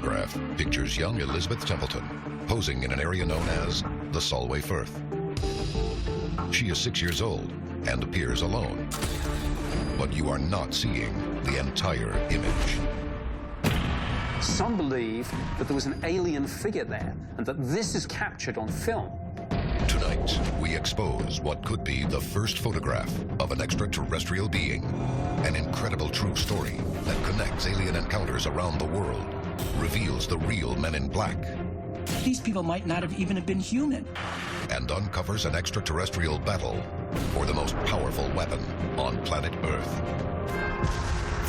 photograph pictures young Elizabeth Templeton posing in an area known as the Solway Firth. She is 6 years old and appears alone. But you are not seeing the entire image. Some believe that there was an alien figure there and that this is captured on film. Tonight, we expose what could be the first photograph of an extraterrestrial being. An incredible true story that connects alien encounters around the world, reveals the real Men in Black. These people might not have even been human. And uncovers an extraterrestrial battle for the most powerful weapon on planet Earth.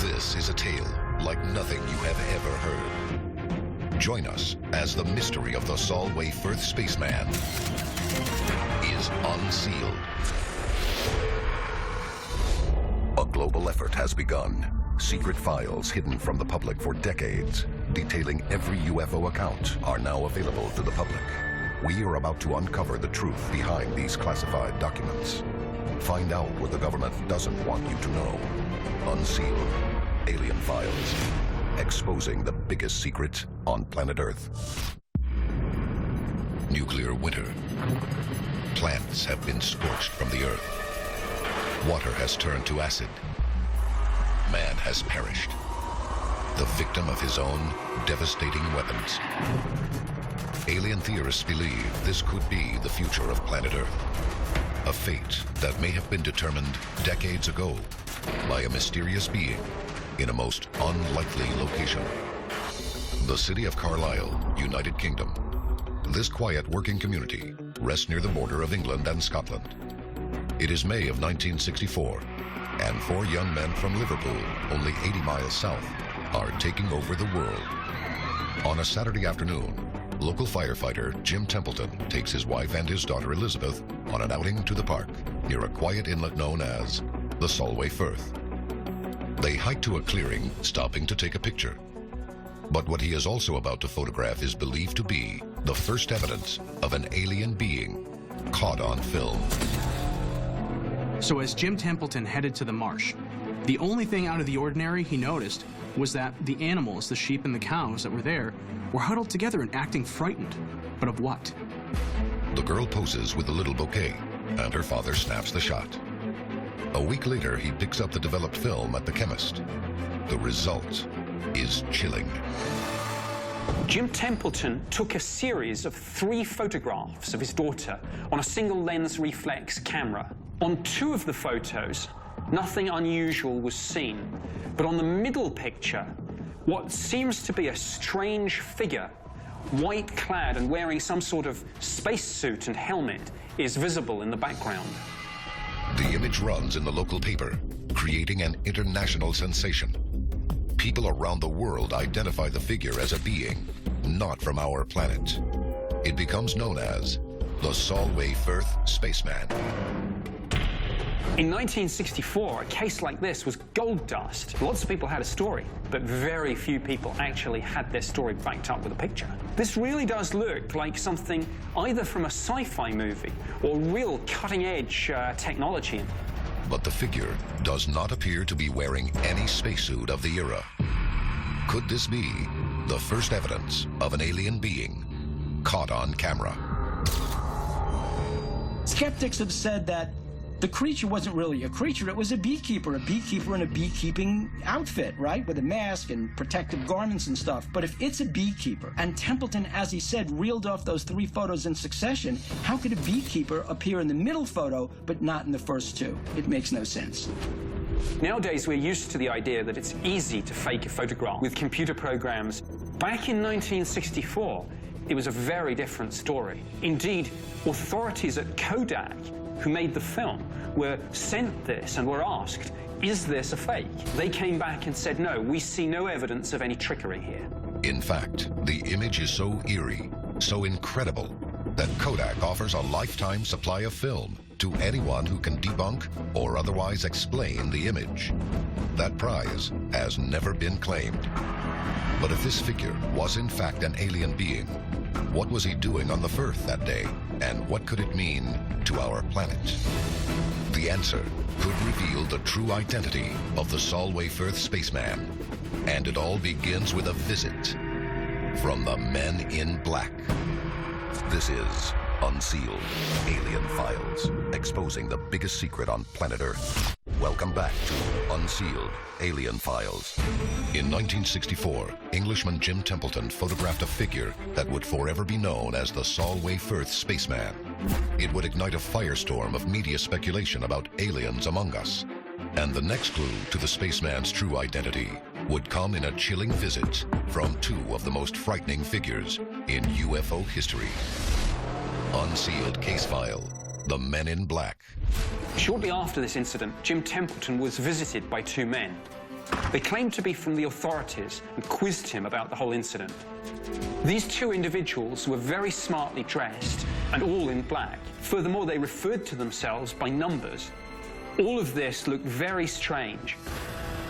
This is a tale like nothing you have ever heard. Join us as the mystery of the Solway Firth spaceman is unsealed. A global effort has begun. Secret files hidden from the public for decades, detailing every UFO account, are now available to the public. We are about to uncover the truth behind these classified documents. Find out what the government doesn't want you to know. Unsealed. Alien Files. Exposing the biggest secret on planet Earth. Nuclear winter. Plants have been scorched from the Earth. Water has turned to acid. Man has perished. The victim of his own devastating weapons. Alien theorists believe this could be the future of planet Earth. A fate that may have been determined decades ago by a mysterious being in a most unlikely location. The city of Carlisle, United Kingdom. This quiet working community rests near the border of England and Scotland. It is May of 1964, and 4 young men from Liverpool, only 80 miles south, are taking over the world. On a Saturday afternoon, local firefighter Jim Templeton takes his wife and his daughter Elizabeth on an outing to the park near a quiet inlet known as the Solway Firth. They hike to a clearing, stopping to take a picture. But what he is also about to photograph is believed to be the first evidence of an alien being caught on film. So as Jim Templeton headed to the marsh, the only thing out of the ordinary he noticed was that the animals, the sheep and the cows that were there, were huddled together and acting frightened. But of what? The girl poses with a little bouquet, and her father snaps the shot. A week later, he picks up the developed film at the chemist. The result is chilling. Jim Templeton took a series of 3 photographs of his daughter on a single lens reflex camera. On 2 of the photos, nothing unusual was seen. But on the middle picture, what seems to be a strange figure, white clad and wearing some sort of spacesuit and helmet, is visible in the background. The image runs in the local paper, creating an international sensation. People around the world identify the figure as a being not from our planet. It becomes known as the Solway Firth spaceman. In 1964, a case like this was gold dust. Lots of people had a story, but very few people actually had their story backed up with a picture. This really does look like something either from a sci-fi movie or real cutting-edge technology. But the figure does not appear to be wearing any spacesuit of the era. Could this be the first evidence of an alien being caught on camera? Skeptics have said that the creature wasn't really a creature, it was a beekeeper in a beekeeping outfit, right? With a mask and protective garments and stuff. But if it's a beekeeper, and Templeton, as he said, reeled off those 3 photos in succession, how could a beekeeper appear in the middle photo, but not in the first 2? It makes no sense. Nowadays, we're used to the idea that it's easy to fake a photograph with computer programs. Back in 1964, it was a very different story. Indeed, authorities at Kodak, who made the film, were sent this and were asked, is this a fake? They came back and said, no, we see no evidence of any trickery here. In fact, the image is so eerie, so incredible, that Kodak offers a lifetime supply of film to anyone who can debunk or otherwise explain the image. That prize has never been claimed. But if this figure was in fact an alien being, what was he doing on the Firth that day, and what could it mean to our planet? The answer could reveal the true identity of the Solway Firth spaceman, and it all begins with a visit from the Men in Black. This is Unsealed, Alien Files, exposing the biggest secret on planet Earth. Welcome back to Unsealed, Alien Files. In 1964, Englishman Jim Templeton photographed a figure that would forever be known as the Solway Firth Spaceman. It would ignite a firestorm of media speculation about aliens among us. And the next clue to the spaceman's true identity would come in a chilling visit from two of the most frightening figures in UFO history. Unsealed case file, the Men in Black. Shortly after this incident, Jim Templeton was visited by two men. They claimed to be from the authorities and quizzed him about the whole incident. These two individuals were very smartly dressed and all in black. Furthermore, they referred to themselves by numbers. All of this looked very strange.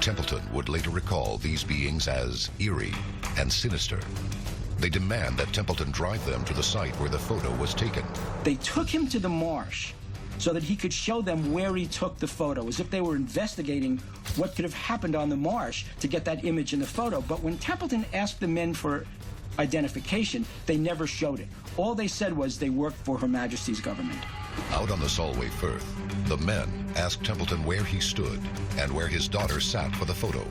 Templeton would later recall these beings as eerie and sinister. They demand that Templeton drive them to the site where the photo was taken. They took him to the marsh so that he could show them where he took the photo, as if they were investigating what could have happened on the marsh to get that image in the photo. But when Templeton asked the men for identification, they never showed it. All they said was they worked for Her Majesty's government. Out on the Solway Firth, the men asked Templeton where he stood and where his daughter sat for the photo.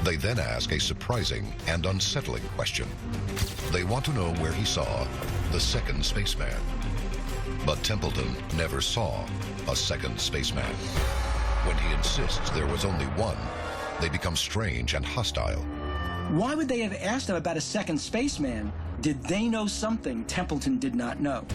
They then ask a surprising and unsettling question. They want to know where he saw the second spaceman. But Templeton never saw a second spaceman. When he insists there was only one, they become strange and hostile. Why would they have asked him about a second spaceman? Did they know something Templeton did not know?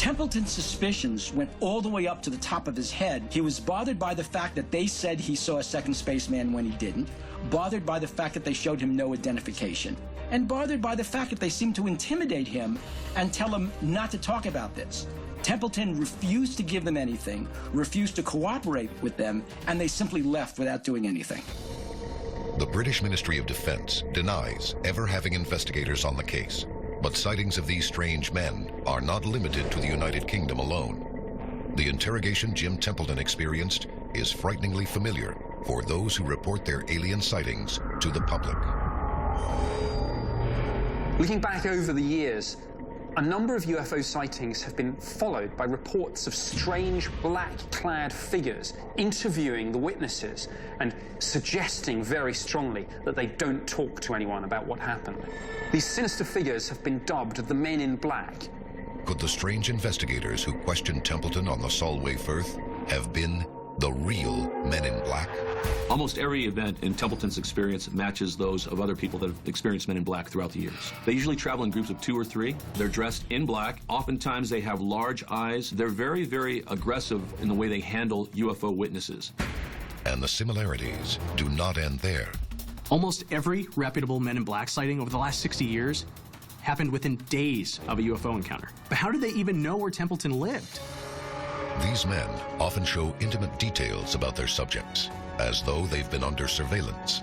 Templeton's suspicions went all the way up to the top of his head. He was bothered by the fact that they said he saw a second spaceman when he didn't, bothered by the fact that they showed him no identification, and bothered by the fact that they seemed to intimidate him and tell him not to talk about this. Templeton refused to give them anything, refused to cooperate with them, and they simply left without doing anything. The British Ministry of Defense denies ever having investigators on the case. But sightings of these strange men are not limited to the United Kingdom alone. The interrogation Jim Templeton experienced is frighteningly familiar for those who report their alien sightings to the public. Looking back over the years, a number of UFO sightings have been followed by reports of strange black-clad figures interviewing the witnesses and suggesting very strongly that they don't talk to anyone about what happened. These sinister figures have been dubbed the Men in Black. Could the strange investigators who questioned Templeton on the Solway Firth have been the real Men in Black? Almost every event in Templeton's experience matches those of other people that have experienced Men in Black throughout the years. They usually travel in groups of 2 or 3. They're dressed in black. Oftentimes they have large eyes. They're very, very aggressive in the way they handle UFO witnesses. And the similarities do not end there. Almost every reputable Men in Black sighting over the last 60 years happened within days of a UFO encounter. But how did they even know where Templeton lived? These men often show intimate details about their subjects, as though they've been under surveillance.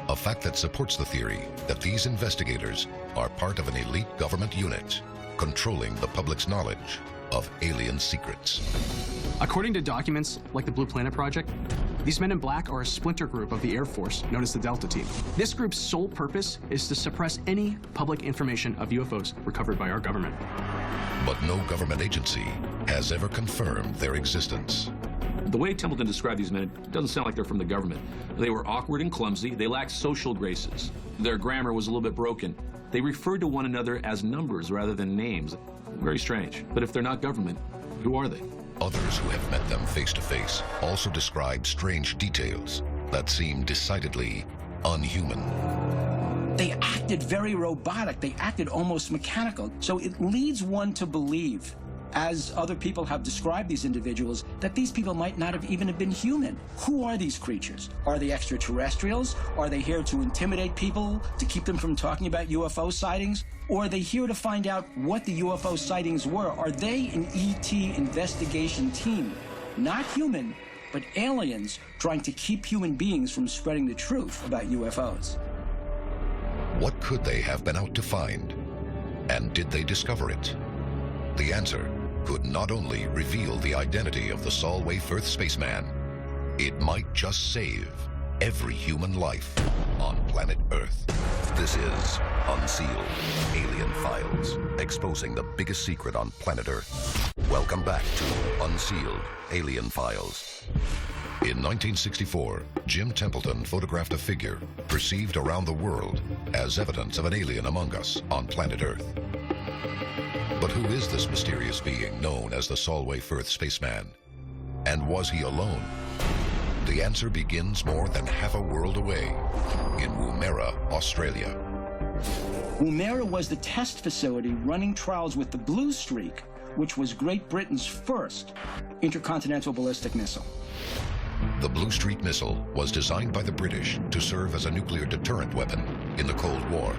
A fact that supports the theory that these investigators are part of an elite government unit controlling the public's knowledge of alien secrets. According to documents like the Blue Planet Project, these Men in Black are a splinter group of the Air Force known as the Delta Team. This group's sole purpose is to suppress any public information of UFOs recovered by our government. But no government agency has ever confirmed their existence. The way Templeton described these men, it doesn't sound like they're from the government. They were awkward and clumsy. They lacked social graces. Their grammar was a little bit broken. They referred to one another as numbers rather than names. Very strange. But if they're not government, who are they? Others who have met them face to face also describe strange details that seem decidedly unhuman. They acted very robotic. They acted almost mechanical. So it leads one to believe, as other people have described these individuals, that these people might not have even been human. Who are these creatures? Are they extraterrestrials? Are they here to intimidate people, to keep them from talking about UFO sightings? Or are they here to find out what the UFO sightings were? Are they an ET investigation team? Not human, but aliens trying to keep human beings from spreading the truth about UFOs. What could they have been out to find? And did they discover it? The answer could not only reveal the identity of the Solway Firth spaceman, it might just save every human life on planet Earth. This is Unsealed, Alien Files, exposing the biggest secret on planet Earth. Welcome back to Unsealed, Alien Files. In 1964, Jim Templeton photographed a figure perceived around the world as evidence of an alien among us on planet Earth. But who is this mysterious being known as the Solway Firth spaceman? And was he alone? The answer begins more than half a world away in Woomera, Australia. Woomera was the test facility running trials with the Blue Streak, which was Great Britain's first intercontinental ballistic missile. The Blue Streak missile was designed by the British to serve as a nuclear deterrent weapon in the Cold War.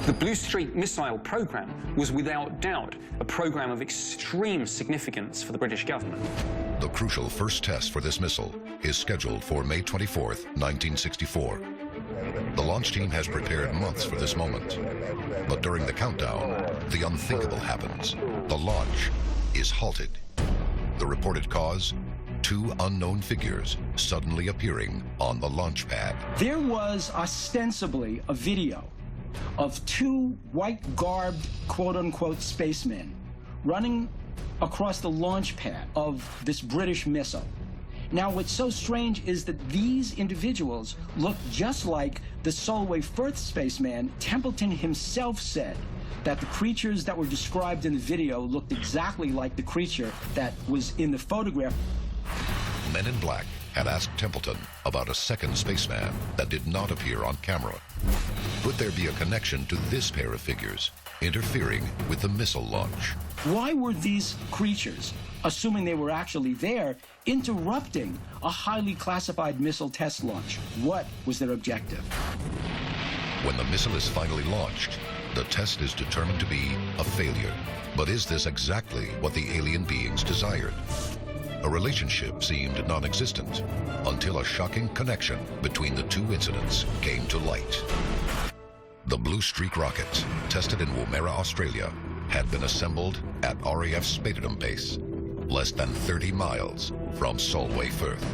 The Blue Streak missile program was without doubt a program of extreme significance for the British government. The crucial first test for this missile is scheduled for May 24th, 1964. The launch team has prepared months for this moment. But during the countdown, the unthinkable happens. The launch is halted. The reported cause? 2 unknown figures suddenly appearing on the launch pad. There was ostensibly a video of 2 white-garbed, quote-unquote, spacemen running across the launch pad of this British missile. Now, what's so strange is that these individuals look just like the Solway Firth spaceman. Templeton himself said that the creatures that were described in the video looked exactly like the creature that was in the photograph. Men in Black had asked Templeton about a second spaceman that did not appear on camera. Could there be a connection to this pair of figures interfering with the missile launch? Why were these creatures, assuming they were actually there, interrupting a highly classified missile test launch? What was their objective? When the missile is finally launched, the test is determined to be a failure. But is this exactly what the alien beings desired? A relationship seemed non-existent until a shocking connection between the 2 incidents came to light. The Blue Streak rocket, tested in Woomera, Australia, had been assembled at RAF Spadenham Base, less than 30 miles from Solway Firth.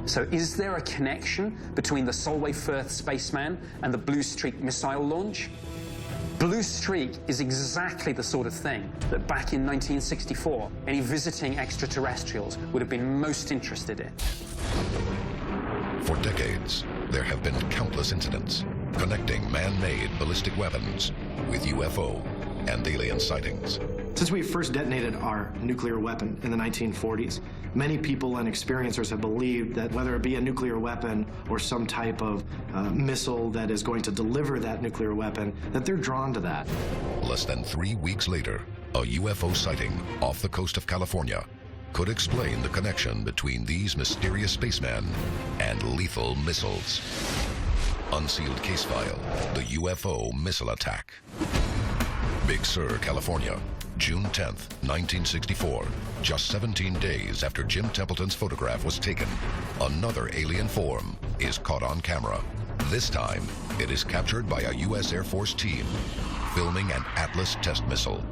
So is there a connection between the Solway Firth spaceman and the Blue Streak missile launch? Blue Streak is exactly the sort of thing that back in 1964, any visiting extraterrestrials would have been most interested in. For decades, there have been countless incidents connecting man-made ballistic weapons with UFO and alien sightings. Since we first detonated our nuclear weapon in the 1940s, many people and experiencers have believed that whether it be a nuclear weapon or some type of missile that is going to deliver that nuclear weapon, that they're drawn to that. Less than 3 weeks later, a UFO sighting off the coast of California could explain the connection between these mysterious spacemen and lethal missiles. Unsealed case file, the UFO missile attack. Big Sur, California, June 10th, 1964. Just 17 days after Jim Templeton's photograph was taken, another alien form is caught on camera. This time, it is captured by a U.S. Air Force team filming an Atlas test missile.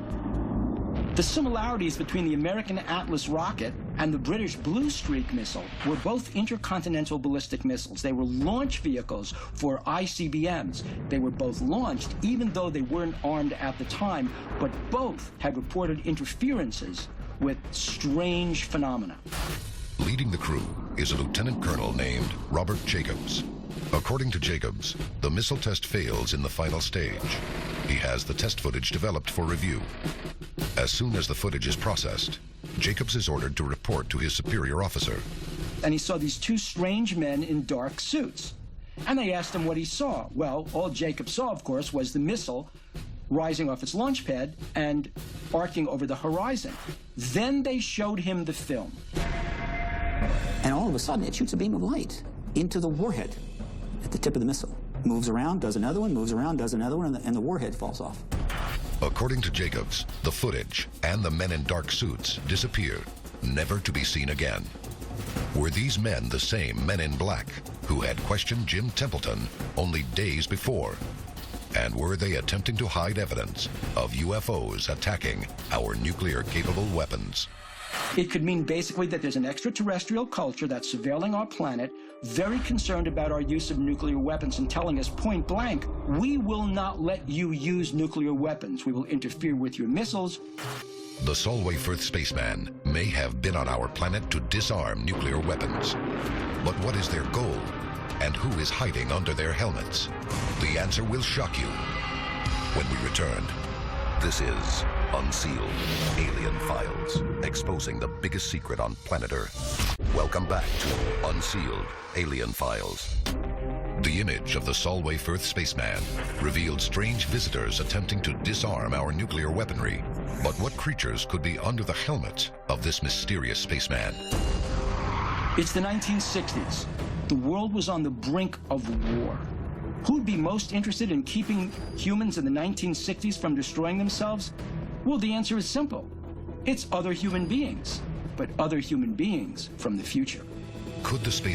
The similarities between the American Atlas rocket and the British Blue Streak missile were both intercontinental ballistic missiles. They were launch vehicles for ICBMs. They were both launched, even though they weren't armed at the time, but both had reported interferences with strange phenomena. Leading the crew is a lieutenant colonel named Robert Jacobs. According to Jacobs, the missile test fails in the final stage. He has the test footage developed for review. As soon as the footage is processed, Jacobs is ordered to report to his superior officer. And he saw these 2 strange men in dark suits. And they asked him what he saw. Well, all Jacobs saw, of course, was the missile rising off its launch pad and arcing over the horizon. Then they showed him the film. And all of a sudden, it shoots a beam of light into the warhead at the tip of the missile. Moves around, does another one, moves around, does another one, and the warhead falls off. According to Jacobs, the footage and the men in dark suits disappear, never to be seen again. Were these men the same men in black who had questioned Jim Templeton only days before? And were they attempting to hide evidence of UFOs attacking our nuclear-capable weapons? It could mean basically that there's an extraterrestrial culture that's surveilling our planet, very concerned about our use of nuclear weapons and telling us point blank, we will not let you use nuclear weapons. We will interfere with your missiles. The Solway Firth spaceman may have been on our planet to disarm nuclear weapons. But what is their goal? And who is hiding under their helmets? The answer will shock you when we return. This is Unsealed, Alien Files, exposing the biggest secret on planet Earth. Welcome back to Unsealed, Alien Files. The image of the Solway Firth spaceman revealed strange visitors attempting to disarm our nuclear weaponry. But what creatures could be under the helmet of this mysterious spaceman? It's the 1960s. The world was on the brink of war. Who'd be most interested in keeping humans in the 1960s from destroying themselves? Well, the answer is simple. It's other human beings, but other human beings from the future. Could the space